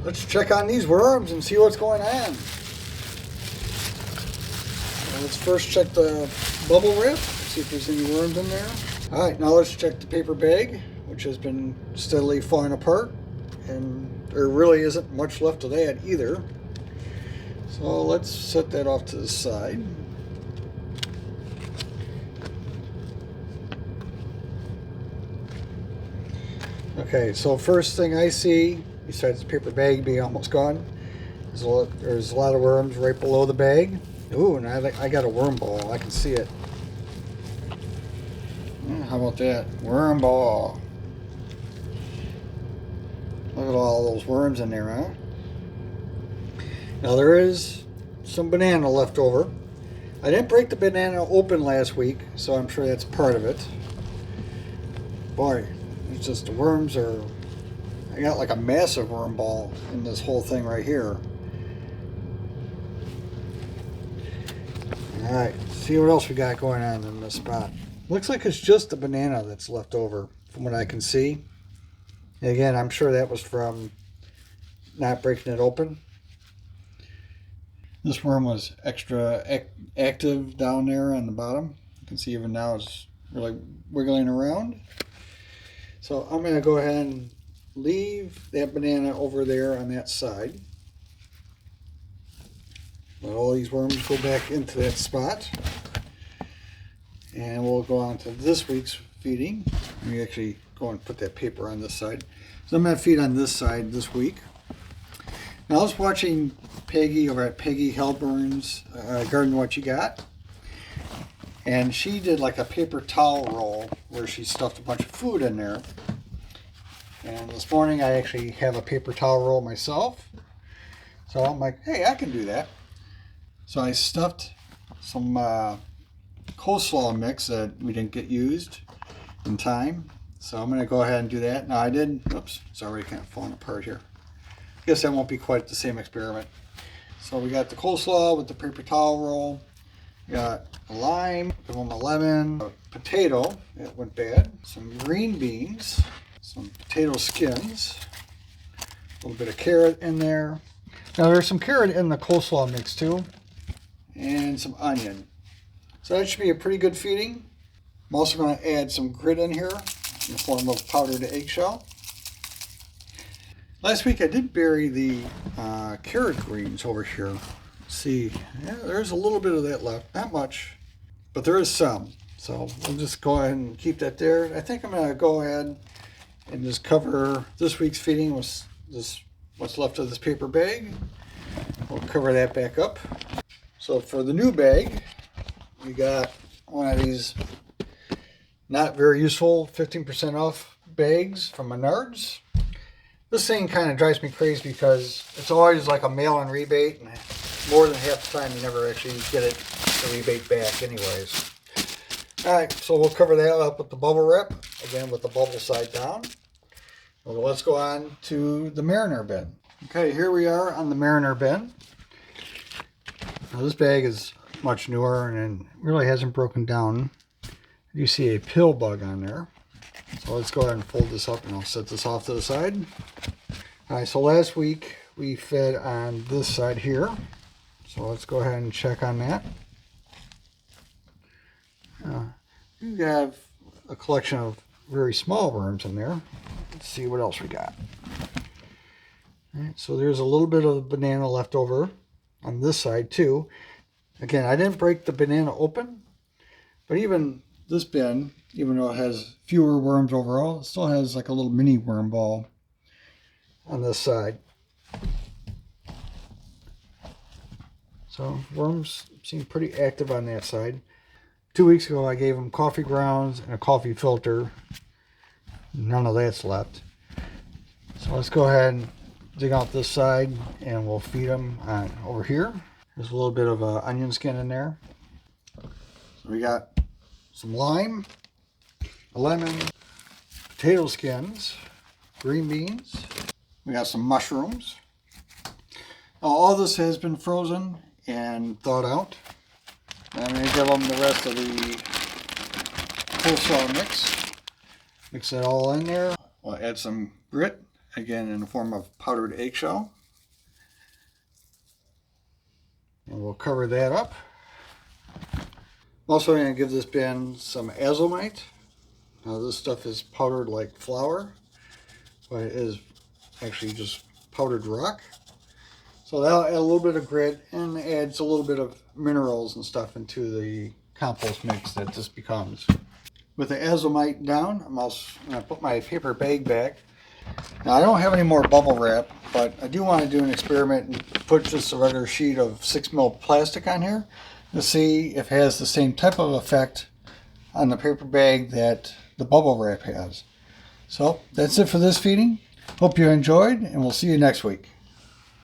let's check on these worms and see what's going on. Let's first check the bubble wrap, see if there's any worms in there. All right, now let's check the paper bag, which has been steadily falling apart, and there really isn't much left of that either. So let's set that off to the side. Okay, so first thing I see, besides the paper bag being almost gone, is there's a lot of worms right below the bag. Ooh, and I got a worm ball. I can see it. How about that? Worm ball. Look at all those worms in there, huh? Now there is some banana left over. I didn't break the banana open last week, so I'm sure that's part of it. Boy, it's just the worms are... I got like a massive worm ball in this whole thing right here. Alright, see what else we got going on in this spot. Looks like it's just the banana that's left over from what I can see. And again, I'm sure that was from not breaking it open. This worm was extra active down there on the bottom. You can see even now it's really wiggling around. So I'm going to go ahead and leave that banana over there on that side. Let all these worms go back into that spot. And we'll go on to this week's feeding. Let me actually go and put that paper on this side. So I'm going to feed on this side this week. Now I was watching Peggy over at Peggy Halburn's Garden What You Got. And she did like a paper towel roll where she stuffed a bunch of food in there. And this morning I actually have a paper towel roll myself. So I'm like, hey, I can do that. So I stuffed some coleslaw mix that we didn't get used in time. So I'm going to go ahead and do that. Now I did, oops, it's already kind of falling apart here. I guess that won't be quite the same experiment. So we got the coleslaw with the paper towel roll. We got a lime, a lemon, a potato, it went bad, some green beans, some potato skins, a little bit of carrot in there. Now there's some carrot in the coleslaw mix too, and some onion. So that should be a pretty good feeding. I'm also going to add some grit in here in the form of powdered eggshell. Last week I did bury the carrot greens over here. See, yeah, there's a little bit of that left. Not much, but there is some. So we'll just go ahead and keep that there. I think I'm going to go ahead and just cover this week's feeding with this, what's left of this paper bag. We'll cover that back up. So for the new bag, we got one of these not very useful 15% off bags from Menards. This thing kind of drives me crazy because it's always like a mail-in rebate, and more than half the time you never actually get the rebate back anyways. Alright, so we'll cover that up with the bubble wrap, again with the bubble side down. Well, let's go on to the Mariner bin. Okay, here we are on the Mariner bin. Now this bag is much newer and really hasn't broken down. You see a pill bug on there. So let's go ahead and fold this up and I'll set this off to the side. Alright, so last week we fed on this side here. So let's go ahead and check on that. You have a collection of very small worms in there. Let's see what else we got. Alright, so there's a little bit of banana left over on this side too. Again, I didn't break the banana open, but even this bin, even though it has fewer worms overall, it still has like a little mini worm ball on this side. So worms seem pretty active on that side. 2 weeks ago I gave them coffee grounds and a coffee filter. None of that's left. So let's go ahead and dig out this side and we'll feed them over here. There's a little bit of onion skin in there. So we got some lime, a lemon, potato skins, green beans. We got some mushrooms. Now, all this has been frozen and thawed out. I'm going to give them the rest of the coleslaw mix. Mix it all in there. We'll add some grit, again in the form of powdered eggshell. And we'll cover that up. I'm also going to give this bin some azomite. Now this stuff is powdered like flour, but it is actually just powdered rock. So that'll add a little bit of grit and adds a little bit of minerals and stuff into the compost mix that this becomes. With the azomite down, I'm also going to put my paper bag back. Now I don't have any more bubble wrap, but I do want to do an experiment and put just a regular sheet of 6mm plastic on here to see if it has the same type of effect on the paper bag that the bubble wrap has. So that's it for this feeding. Hope you enjoyed, and we'll see you next week.